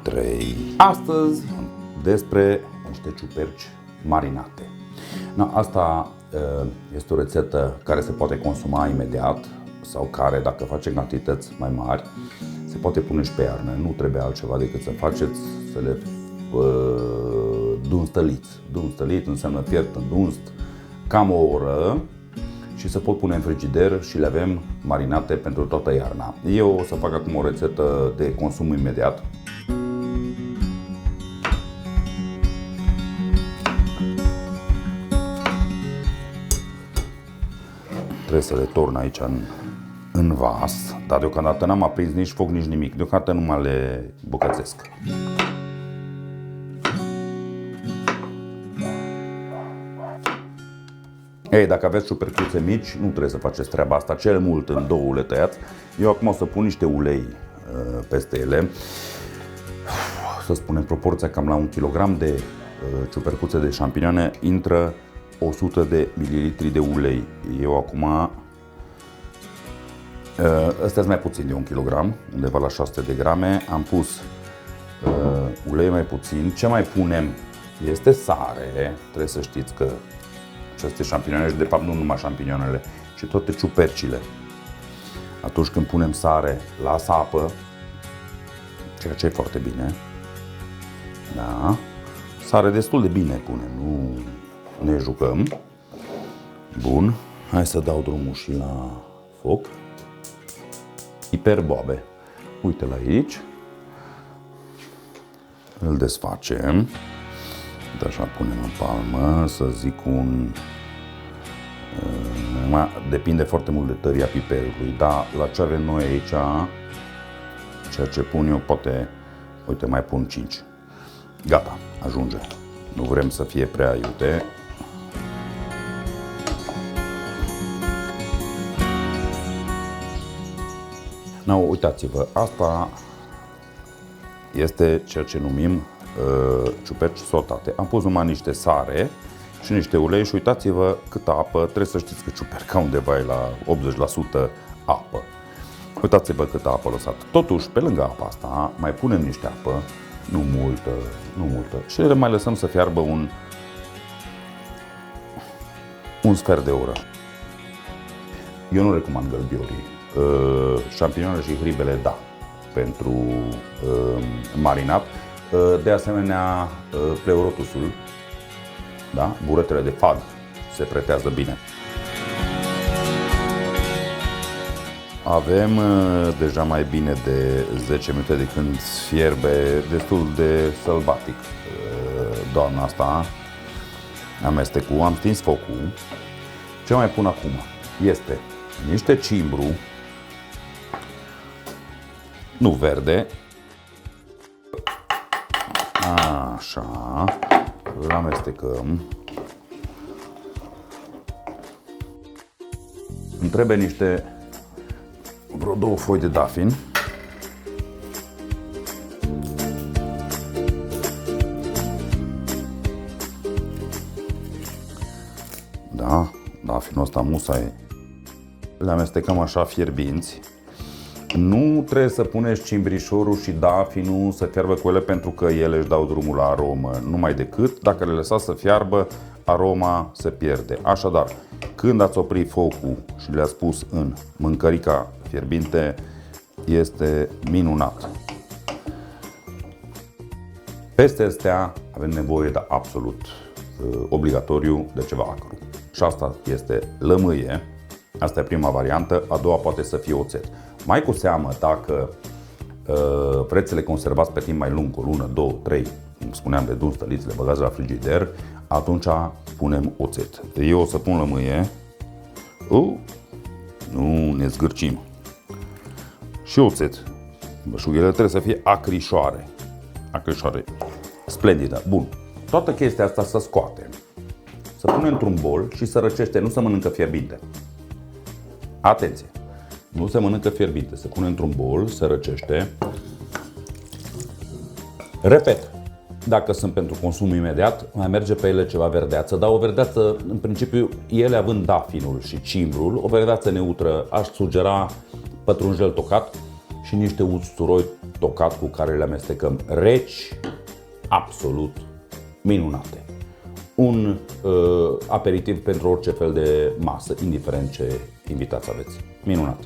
3. Astăzi despre niște ciuperci marinate. Asta este o rețetă care se poate consuma imediat sau care, dacă facem cantități mai mari, se poate pune și pe iarnă. Nu trebuie altceva decât să faceți, să le dunstăliți. Dunstălit înseamnă fiert în dunst cam o oră și se pot pune în frigider și le avem marinate pentru toată iarna. Eu o să fac acum o rețetă de consum imediat. Trebuie să le torn aici în vas, dar deocamdată n-am aprins nici foc, nici nimic. Deocamdată numai le bucățesc. Ei, dacă aveți ciupercuțe mici, nu trebuie să faceți treaba asta, cel mult în 2 le tăiați. Eu acum o să pun niște ulei peste ele. Să spunem, proporția cam la 1 kg de ciupercuțe de șampinioane intră 100 de ml de ulei. Eu acum, ăstea sunt mai puțin de 1 kg, undeva la 600 de grame. Am pus ulei mai puțin. Ce mai punem este sare. Trebuie să știți că aceste șampinioane, și de fapt nu numai șampinioanele, ci toate ciupercile, atunci când punem sare, lasă apă, ceea ce e foarte bine. Da. Sare destul de bine punem, nu ne jucăm. Bun, hai să dau drumul și la foc. Hiperboabe. Uite la aici. Îl desfacem. Așa punem în palmă, să zic depinde foarte mult de tăria piperului, dar la ce avem noi aici, ceea ce pun eu, poate, uite, mai pun 5. Gata, ajunge. Nu vrem să fie prea iute. Uitați-vă, asta este ceea ce numim ciuperci sotate. Am pus numai niște sare și niște ulei și uitați-vă câtă apă. Trebuie să știți că ciuperca undeva e la 80% apă. Uitați-vă câtă apă lăsat. Totuși, pe lângă apa asta, mai punem niște apă, nu multă, și le mai lăsăm să fiarbă un sfert de oră. Eu nu recomand gălbiorii. Șampinioanele și hribele, da, pentru marinat. De asemenea, pleurotusul, da? Buretele de fad se pretează bine. Avem deja mai bine de 10 minute de când fierbe destul de sălbatic doamna asta. Amestecul, am stins focul. Ce mai pun acum este niște cimbru, nu verde. Așa, îl amestecăm. Îmi trebuie vreo 2 foi de dafin. Da, dafinul ăsta musai. Le amestecăm așa fierbinți. Nu trebuie să puneți cimbrișorul și dafinul să fiarbă cu ele, pentru că ele își dau drumul la aromă. Numai decât dacă le lăsați să fiarbă, aroma se pierde. Așadar, când ați oprit focul și le-ați pus în mâncărica fierbinte, este minunat. Peste astea avem nevoie de absolut obligatoriu de ceva acru. Și asta este lămâie. Asta e prima variantă, a doua poate să fie oțet. Mai cu seamă, dacă vreți să le conservați pe timp mai lung, o lună, 2, 3, cum spuneam, de dunstăliți, le băgați la frigider, atunci punem oțet. Eu o să pun lămâie. Nu ne zgârcim. Și oțet. Bășughele trebuie să fie acrișoare. Acrișoare. Splendidă. Bun. Toată chestia asta să scoatem. Să punem într-un bol și să răcește, nu să mănâncă fierbinte. Atenție! Nu se mănâncă fierbinte, se pune într-un bol, se răcește. Repet, dacă sunt pentru consum imediat, mai merge pe ele ceva verdeață, dar o verdeață, în principiu, ele având dafinul și cimbrul, o verdeață neutră, aș sugera pătrunjel tocat și niște usturoi tocat cu care le amestecăm reci, absolut minunate. Un aperitiv pentru orice fel de masă, indiferent ce invitați aveți. Minunat!